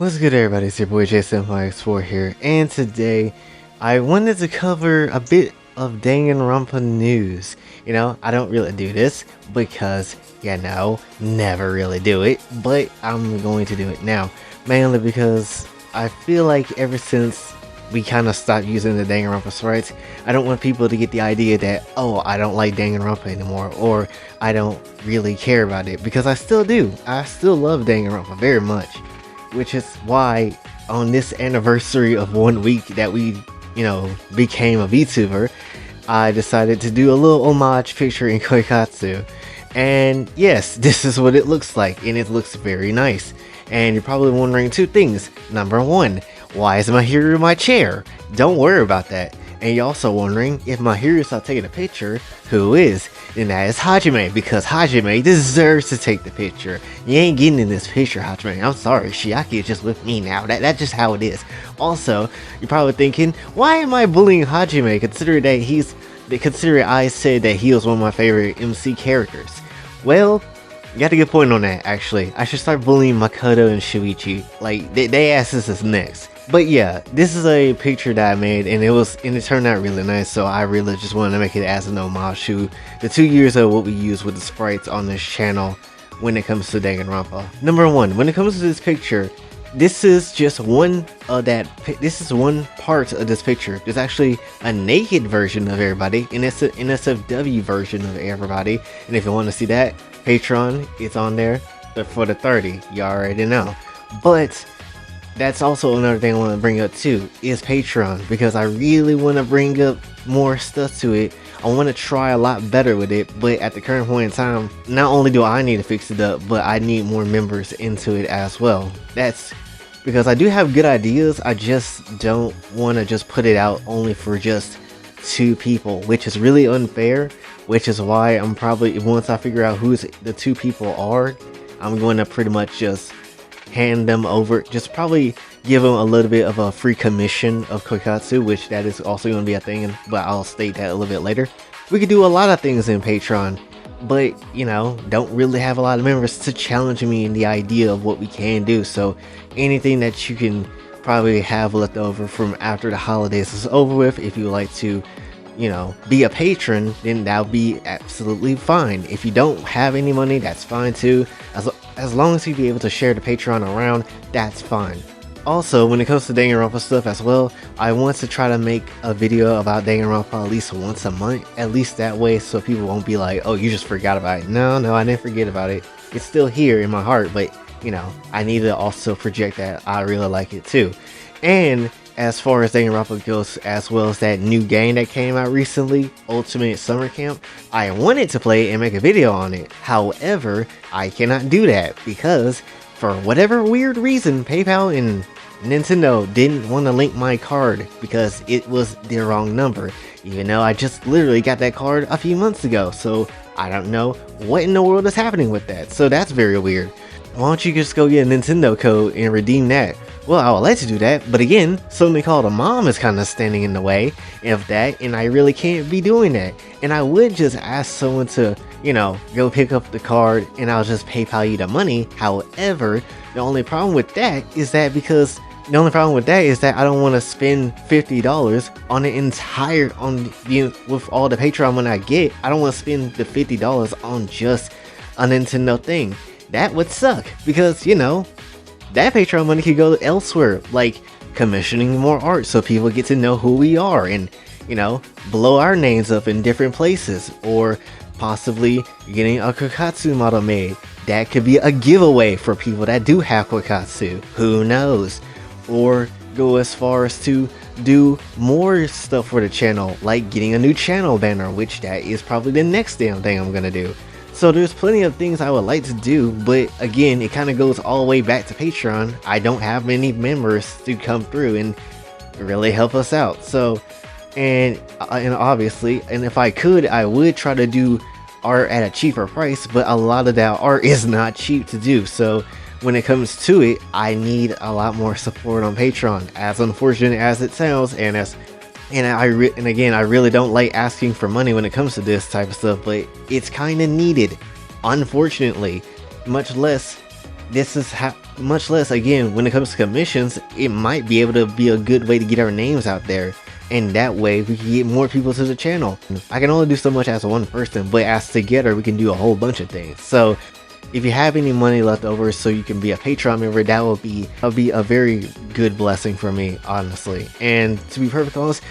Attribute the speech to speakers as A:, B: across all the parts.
A: What's good, everybody? It's your boy Jason5X4 here, and today I wanted to cover a bit of Danganronpa news. You know, I don't really do this because, never really do it, but I'm going to do it now. Mainly because I feel like ever since we kind of stopped using the Danganronpa sprites, I don't want people to get the idea that, oh, I don't like Danganronpa anymore, or I don't really care about it, because I still do. I still love Danganronpa very much. Which is why on this anniversary of 1 week that we, became a Vtuber, I decided to do a little homage picture in Koikatsu. And yes, this is what it looks like, and it looks very nice. And you're probably wondering two things. Number one, why is my hero in my chair? Don't worry about that. And you're also wondering, if my hero starts taking a picture, who is? And that is Hajime, because Hajime deserves to take the picture. You ain't getting in this picture, Hajime. I'm sorry, Shiaki is just with me now. That's just how it is. Also, you're probably thinking, why am I bullying Hajime, considering I said that he was one of my favorite MC characters? Well, you got a good point on that, actually. I should start bullying Makoto and Shuichi. Like, they asses is next. But yeah, this is a picture that I made, and it turned out really nice, so I really just wanted to make it as an homage to the 2 years of what we use with the sprites on this channel when it comes to Danganronpa. Number one, when it comes to this picture, this is just one part of this picture. There's actually a naked version of everybody, and it's an NSFW version of everybody, and if you want to see that, Patreon, it's on there, but for the 30, you already know. But that's also another thing I want to bring up too, is Patreon, because I really want to bring up more stuff to it. I want to try a lot better with it, but at the current point in time, not only do I need to fix it up, but I need more members into it as well. That's because I do have good ideas, I just don't want to just put it out only for just 2 people, which is really unfair, which is why I'm probably, once I figure out who the 2 people are, I'm going to pretty much just hand them over, just probably give them a little bit of a free commission of Koikatsu, which that is also going to be a thing, but I'll state that a little bit later. We could do a lot of things in Patreon, but don't really have a lot of members to challenge me in the idea of what we can do. So anything that you can probably have left over from after the holidays is over with, if you would like to be a patron, then that'll be absolutely fine. If you don't have any money, that's fine too. As long as you be able to share the Patreon around, that's fine. Also, when it comes to Danganronpa stuff as well, I want to try to make a video about Danganronpa at least once a month, at least that way, so people won't be like, oh, you just forgot about it. No, I didn't forget about it. It's still here in my heart, but I need to also project that I really like it too. And as far as Danganronpa goes, as well as that new game that came out recently, Ultimate Summer Camp, I wanted to play and make a video on it. However, I cannot do that because for whatever weird reason, PayPal and Nintendo didn't want to link my card because it was the wrong number, even though I just literally got that card a few months ago. So I don't know what in the world is happening with that. So that's very weird. Why don't you just go get a Nintendo code and redeem that? Well, I would like to do that, but again, something called a mom is kind of standing in the way of that, and I really can't be doing that. And I would just ask someone to, go pick up the card and I'll just PayPal you the money. However, the only problem with that is that I don't want to spend $50 on the entire, with all the Patreon money I get. I don't want to spend the $50 on just a Nintendo thing. That would suck, because, that Patreon money could go elsewhere, like commissioning more art so people get to know who we are and, blow our names up in different places, or possibly getting a Koikatsu model made. That could be a giveaway for people that do have Koikatsu, who knows? Or go as far as to do more stuff for the channel, like getting a new channel banner, which that is probably the next damn thing I'm gonna do. So there's plenty of things I would like to do, but again, it kind of goes all the way back to Patreon. I don't have many members to come through and really help us out. So, and obviously, and if I could, I would try to do art at a cheaper price, but a lot of that art is not cheap to do. So when it comes to it, I need a lot more support on Patreon, as unfortunate as it sounds, and again, I really don't like asking for money when it comes to this type of stuff, but it's kind of needed, unfortunately. Much less, this is Much less, again, when it comes to commissions, it might be able to be a good way to get our names out there. And that way we can get more people to the channel. I can only do so much as one person, but as together we can do a whole bunch of things. So if you have any money left over so you can be a Patreon member, that would be a very good blessing for me, honestly. And to be perfectly honest,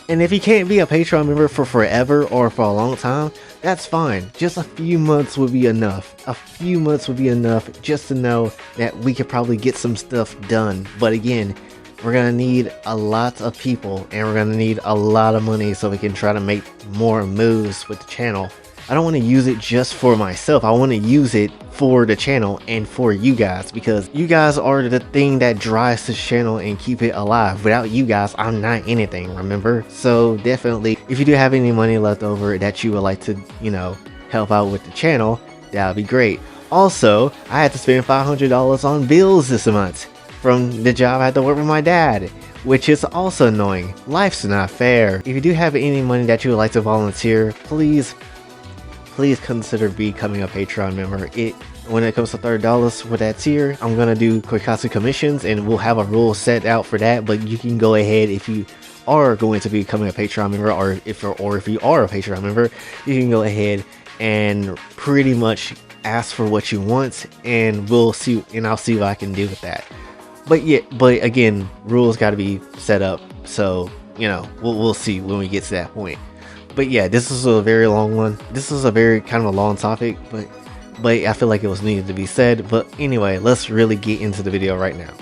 A: and if you can't be a Patreon member for forever or for a long time, that's fine. Just a few months would be enough. A few months would be enough just to know that we could probably get some stuff done. But again, we're gonna need a lot of people and we're gonna need a lot of money so we can try to make more moves with the channel. I don't want to use it just for myself. I want to use it for the channel and for you guys, because you guys are the thing that drives this channel and keep it alive. Without you guys, I'm not anything, remember? So definitely, if you do have any money left over that you would like to, you know, help out with the channel, that would be great. Also, I had to spend $500 on bills this month from the job I had to work with my dad, which is also annoying. Life's not fair. If you do have any money that you would like to volunteer, please consider becoming a Patreon member. When it comes to $30 for that tier, I'm gonna do Koikatsu commissions and we'll have a rule set out for that, but you can go ahead if you are going to be becoming a Patreon member, or if you are a Patreon member, you can go ahead and pretty much ask for what you want and I'll see what I can do with that. But yeah, but again, rules got to be set up, so you know, we'll see when we get to that point. But yeah, this is a very long one. This is a very kind of a long topic, but I feel like it was needed to be said. But anyway, let's really get into the video right now.